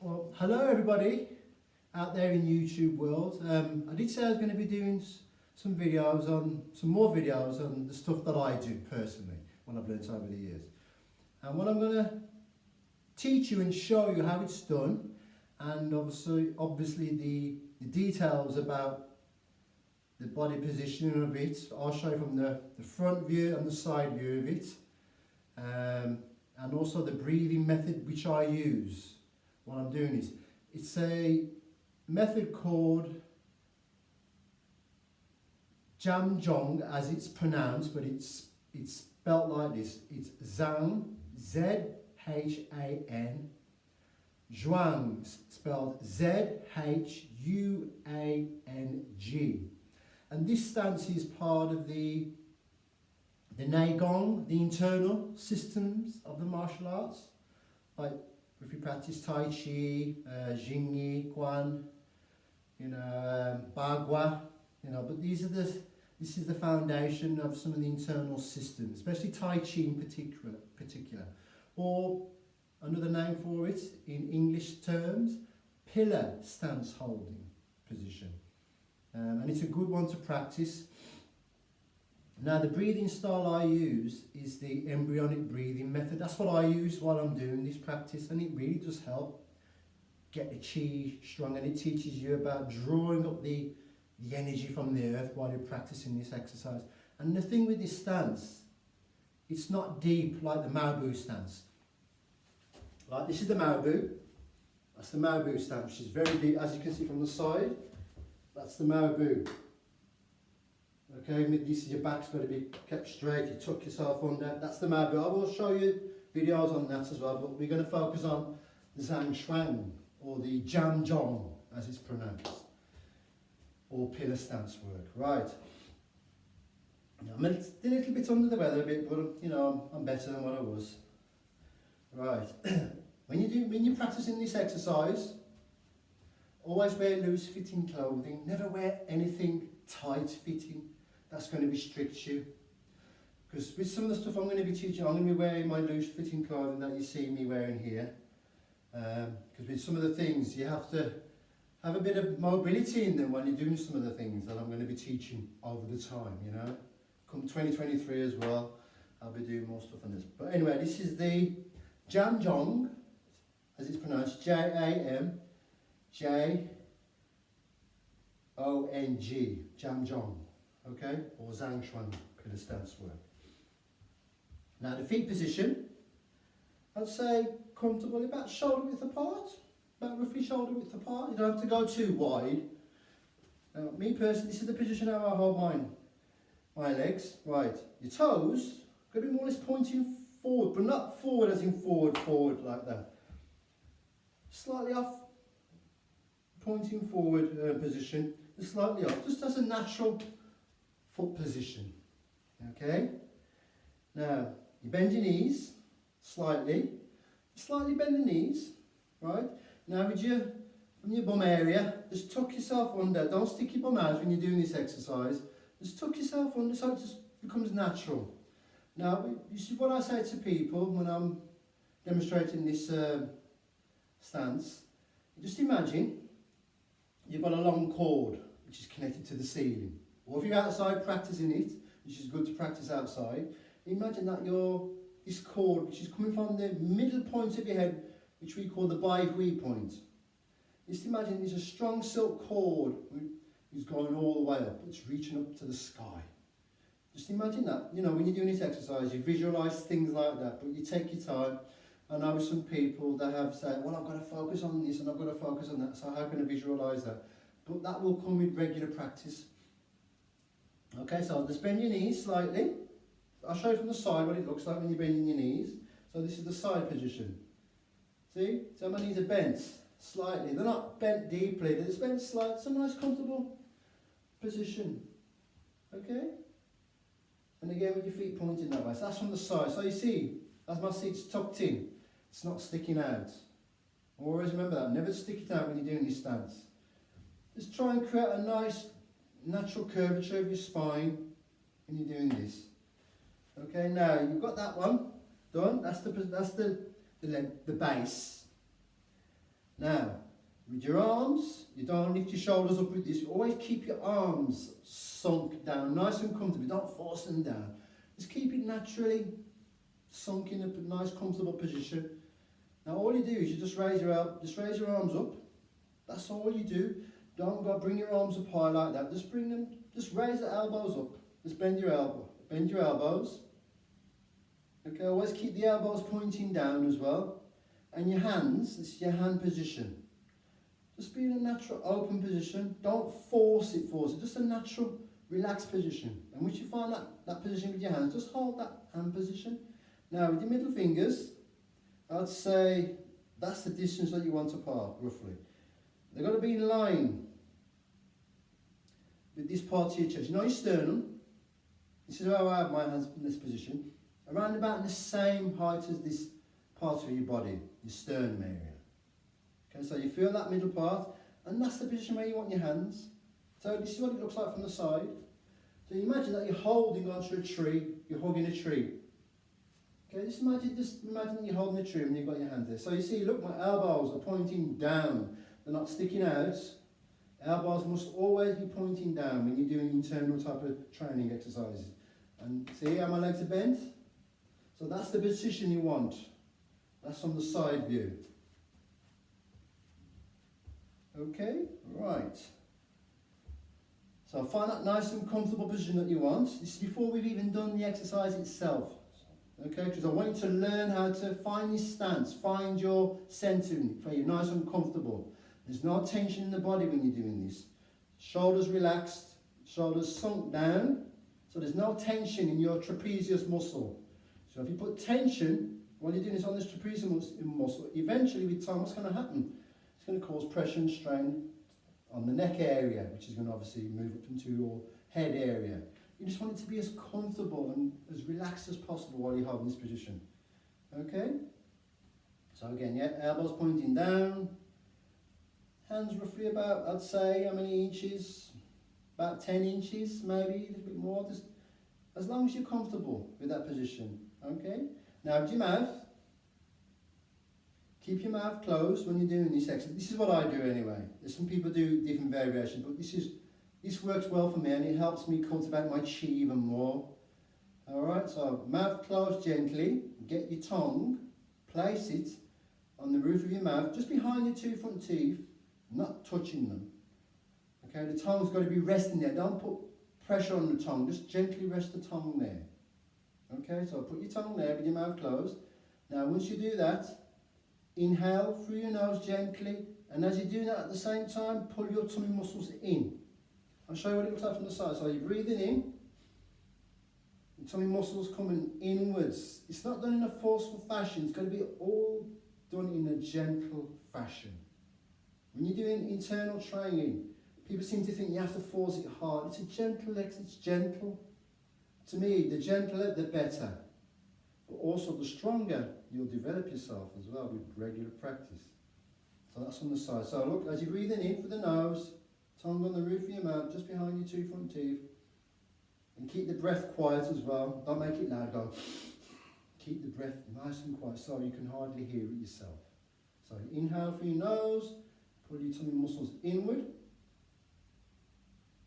Well, hello everybody out there in YouTube world. I did say I was going to be doing some more videos on the stuff that I do personally, what I've learnt over the years. And what I'm going to teach you and show you how it's done, and obviously the details about the body positioning of it. I'll show you from the front view and the side view of it, and also the breathing method which I use. What I'm doing is, it's a method called Jam Jong as it's pronounced, but it's spelt like this. It's Zang, Z-H-A-N, Zhuang, spelled Z-H-U-A-N-G. And this stance is part of the Neigong, the internal systems of the martial arts. Like if you practice Tai Chi, Jingyi, Guan, Bagua, but this is the foundation of some of the internal systems, especially Tai Chi in particular. Or another name for it in English terms, pillar stance holding position. And it's a good one to practice. Now the breathing style I use is the embryonic breathing method. That's what I use while I'm doing this practice, and it really does help get the chi strong, and it teaches you about drawing up the energy from the earth while you're practicing this exercise. And the thing with this stance, it's not deep like the Mao Bu stance. Like this is the Mao Bu, that's the Mao Bu stance, which is very deep, as you can see from the side. That's the Mao Bu. Okay, this is your back's got to be kept straight, you tuck yourself under. That's the Mao Bu. I will show you videos on that as well, but we're going to focus on the Zang Zhuang, or the Jam Jong as it's pronounced, or pillar stance work. Right. I'm a little bit under the weather a bit, but I'm better than what I was. Right. When you're practicing this exercise, always wear loose fitting clothing. Never wear anything tight fitting. That's going to restrict you. Because with some of the stuff I'm going to be teaching, I'm going to be wearing my loose fitting clothing that you see me wearing here. Because with some of the things, you have to have a bit of mobility in them when you're doing some of the things that I'm going to be teaching over the time, Come 2023 as well, I'll be doing more stuff on this. But anyway, this is the Jam Jong, as it's pronounced, J-A-M-J-O-N-G, Jam Jong, okay, or Zang Zhuang, pillar stance work. Now the feet position, I'd say comfortable, about shoulder width apart, about roughly shoulder width apart. You don't have to go too wide. Now me personally, this is the position how I hold my legs. Right, your toes got to be more or less pointing forward, but not forward as in forward like that. Slightly off, pointing forward position, just slightly off, just as a natural foot position. Okay. Now you bend your knees slightly bend the knees. Right. Now from your bum area, just tuck yourself under. Don't stick your bum out when you're doing this exercise. Just tuck yourself under so it just becomes natural. Now, this is what I say to people when I'm demonstrating this stance. Just imagine you've got a long cord which is connected to the ceiling. Or if you're outside practicing it, which is good to practice outside, imagine that this cord which is coming from the middle point of your head, which we call the Bai Hui point. Just imagine there's a strong silk cord which is going all the way up, it's reaching up to the sky. Just imagine that, when you're doing this exercise, you visualise things like that, but you take your time. I know some people that have said, well, I've got to focus on this and I've got to focus on that, so how can I visualise that? But that will come with regular practice. Okay, so just bend your knees slightly. I'll show you from the side what it looks like when you're bending your knees. So this is the side position. See? So my knees are bent slightly. They're not bent deeply, they're just bent slightly. It's a nice comfortable position. Okay? And again with your feet pointing that way. So that's from the side. So you see, as my seat's tucked in, it's not sticking out. Always remember that. Never stick it out when you're doing this stance. Just try and create a nice natural curvature of your spine when you're doing this. Okay, now you've got that one done. That's the base. Now, with your arms, you don't lift your shoulders up with this. You always keep your arms sunk down, nice and comfortable. Don't force them down. Just keep it naturally sunk in a nice, comfortable position. Now, all you do is you just raise your arms up. That's all you do. Don't go bring your arms up high like that. Just bring them. Just raise the elbows up. Just bend your elbows. Okay. Always keep the elbows pointing down as well. And your hands. This is your hand position. Just be in a natural open position. Don't force it. Just a natural relaxed position. And once you find that position with your hands, just hold that hand position. Now with your middle fingers, I'd say that's the distance that you want apart, roughly. They've got to be in line with this part of your chest. You know your sternum? This is how I have my hands in this position. Around about the same height as this part of your body, your sternum area. Okay, so you feel that middle part, and that's the position where you want your hands. So this is what it looks like from the side. So you imagine that you're holding onto a tree, you're hugging a tree. Okay, just imagine that you're holding a tree and you've got your hands there. So you see, look, my elbows are pointing down. They're not sticking out. Elbows must always be pointing down when you're doing internal type of training exercises. And see how my legs are bent? So that's the position you want. That's on the side view. Okay, right. So find that nice and comfortable position that you want. This is before we've even done the exercise itself. Okay, because I want you to learn how to find your stance, find your centering, for you nice and comfortable. There's no tension in the body when you're doing this. Shoulders relaxed, shoulders sunk down, so there's no tension in your trapezius muscle. So if you put tension while you're doing this on this trapezius muscle, eventually with time what's going to happen? It's going to cause pressure and strain on the neck area, which is going to obviously move up into your head area. You just want it to be as comfortable and as relaxed as possible while you're holding this position. Okay? So again, yeah, elbows pointing down. Hands roughly about, I'd say, how many inches? About 10 inches, maybe, a little bit more. Just as long as you're comfortable with that position. Okay? Now with your mouth, keep your mouth closed when you're doing this exercise. This is what I do anyway. There's some people do different variations, but this works well for me and it helps me cultivate my chi even more. Alright, so mouth closed gently, get your tongue, place it on the roof of your mouth, just behind your two front teeth, not touching them. Okay, the tongue's got to be resting there. Don't put pressure on the tongue, just gently rest the tongue there. Okay, so put your tongue there with your mouth closed. Now once you do that, inhale through your nose gently, and as you're doing that at the same time, pull your tummy muscles in. I'll show you what it looks like from the side. So you're breathing in, your tummy muscles coming inwards. It's not done in a forceful fashion, it's going to be all done in a gentle fashion. When you're doing internal training, people seem to think you have to force it hard. It's a gentle exercise, it's gentle. To me, the gentler, the better. But also the stronger you'll develop yourself as well with regular practice. So that's on the side. So look, as you're breathing in through the nose, tongue on the roof of your mouth, just behind your two front teeth. And keep the breath quiet as well. Don't make it loud, go. Keep the breath nice and quiet so you can hardly hear it yourself. So inhale through your nose, pull your tummy muscles inward.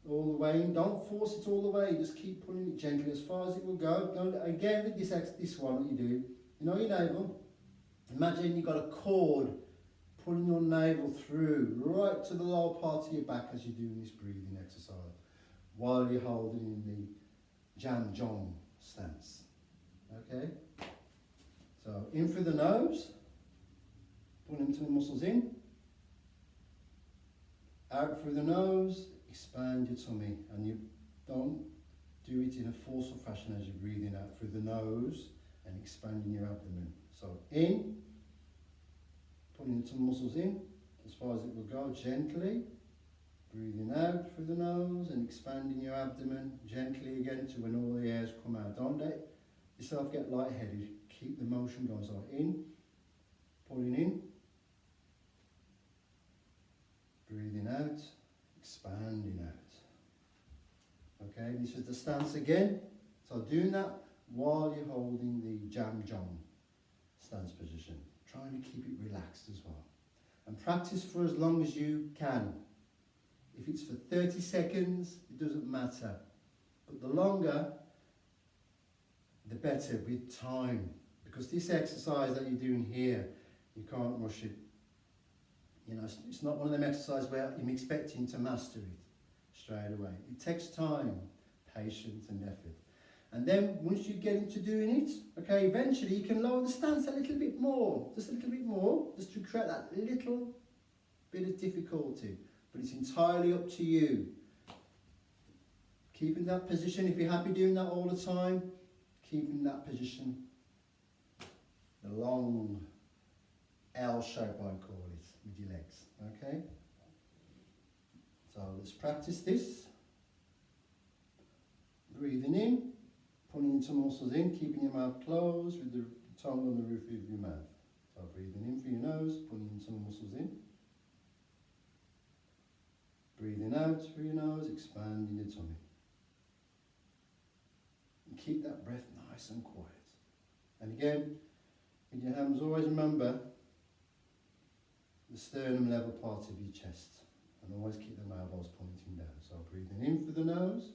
All the way in. Don't force it all the way, just keep pulling it gently as far as it will go. Again with this one that you do, you know your navel, imagine you've got a cord pulling your navel through right to the lower part of your back as you're doing this breathing exercise while you're holding in the Jam Jong stance. Okay? So in through the nose, pulling the muscles in, out through the nose, expand your tummy, and you don't do it in a forceful fashion as you're breathing out through the nose and expanding your abdomen. So in, pulling some muscles in as far as it will go gently, breathing out through the nose and expanding your abdomen gently again to when all the airs come out. Don't let yourself get lightheaded, keep the motion going. So in, pulling in, breathing out, expanding out. Okay, this is the stance again. So doing that while you're holding the Jam Jong stance position. Trying to keep it relaxed as well. And practice for as long as you can. If it's for 30 seconds, it doesn't matter. But the longer, the better with time. Because this exercise that you're doing here, you can't rush it. You know, it's not one of them exercises where I'm expecting to master it straight away. It takes time, patience and effort. And then once you get into doing it, okay, eventually you can lower the stance a little bit more, just a little bit more, just to create that little bit of difficulty. But it's entirely up to you. Keeping that position, if you're happy doing that all the time, keeping that position, the long L shape I call it, with your legs, okay? So let's practice this. Breathing in, pulling some muscles in, keeping your mouth closed with the tongue on the roof of your mouth. So breathing in through your nose, pulling in some muscles in. Breathing out through your nose, expanding your tummy. And keep that breath nice and quiet. And again, with your hands, always remember the sternum level part of your chest. And always keep the elbows pointing down. So breathing in through the nose.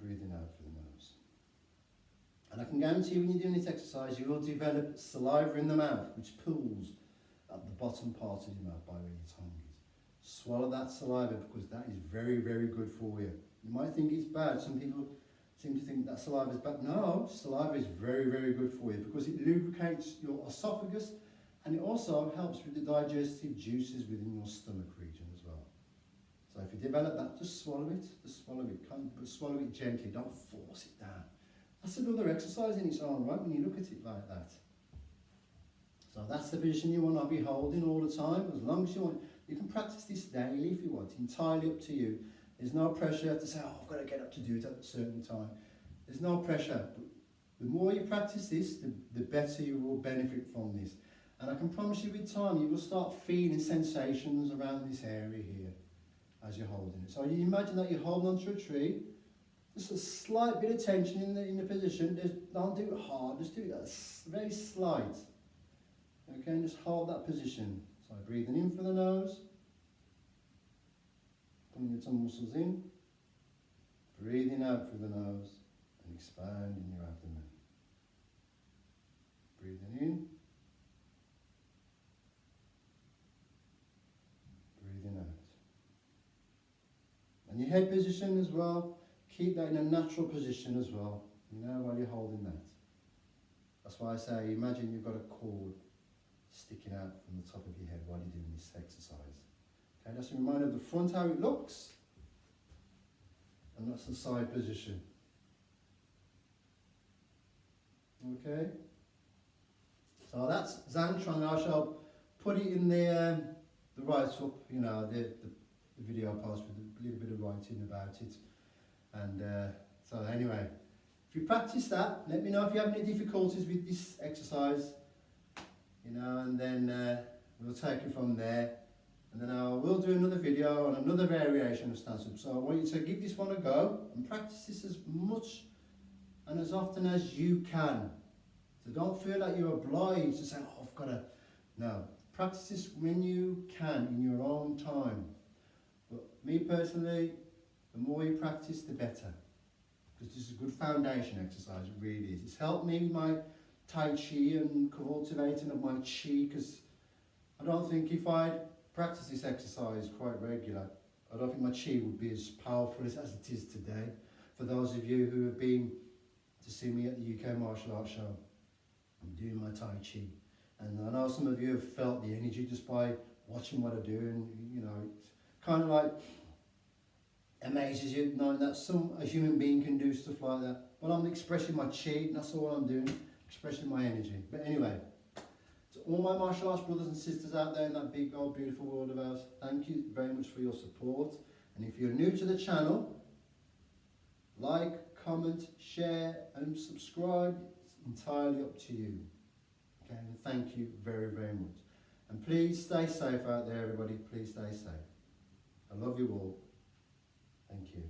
Breathing out through the nose. And I can guarantee you when you're doing this exercise, you will develop saliva in the mouth, which pulls at the bottom part of your mouth by where your tongue is. Swallow that saliva because that is very, very good for you. You might think it's bad. Some people seem to think that saliva is bad. No, saliva is very, very good for you because it lubricates your esophagus and it also helps with the digestive juices within your stomach region as well. So if you develop that, just swallow it. Just swallow it. But swallow it gently. Don't force it down. That's another exercise in its own right when you look at it like that. So that's the position you want to be holding all the time. As long as you want, you can practice this daily if you want. Entirely up to you. There's no pressure to say, oh, I've got to get up to do it at a certain time. There's no pressure. But the more you practice this, the better you will benefit from this. And I can promise you with time, you will start feeling sensations around this area here as you're holding it. So you imagine that you're holding onto a tree, just a slight bit of tension in the position. Don't do it hard, just do it very slight. Okay, and just hold that position. So breathing in through the nose, pulling your tongue muscles in, breathing out through the nose, and expanding your abdomen. Breathing in, breathing out. And your head position as well, keep that in a natural position as well, you know, while you're holding that. That's why I say, imagine you've got a cord sticking out from the top of your head while you're doing this exercise. Okay, that's a reminder of the front, how it looks, and that's the side position. Okay, so that's Zang Zhuang. I shall put it in the write-up, you know, the video post with a little bit of writing about it. And so anyway, if you practice that, let me know if you have any difficulties with this exercise. You know, and then we'll take it from there. And then I will do another video on another variation of stand-up. So I want you to give this one a go and practice this as much and as often as you can. So don't feel like you're obliged to say, oh, I've got to. No, practice this when you can, in your own time. But me personally, the more you practice, the better. Because this is a good foundation exercise, it really is. It's helped me with my Tai Chi and cultivating of my Chi, because I don't think if I'd practice this exercise quite regular, I don't think my Chi would be as powerful as it is today. For those of you who have been to see me at the UK Martial Arts Show, I'm doing my Tai Chi. And I know some of you have felt the energy just by watching what I do, and you know, it's kind of like amazes you knowing that a human being can do stuff like that. Well, I'm expressing my Chi, and that's all I'm doing, expressing my energy. But anyway, to all my martial arts brothers and sisters out there in that big old beautiful world of ours, thank you very much for your support. And if you're new to the channel, like, comment, share and subscribe. It's entirely up to you. Okay, and thank you very, very much. And please stay safe out there, everybody. Please stay safe. I love you all. Thank you.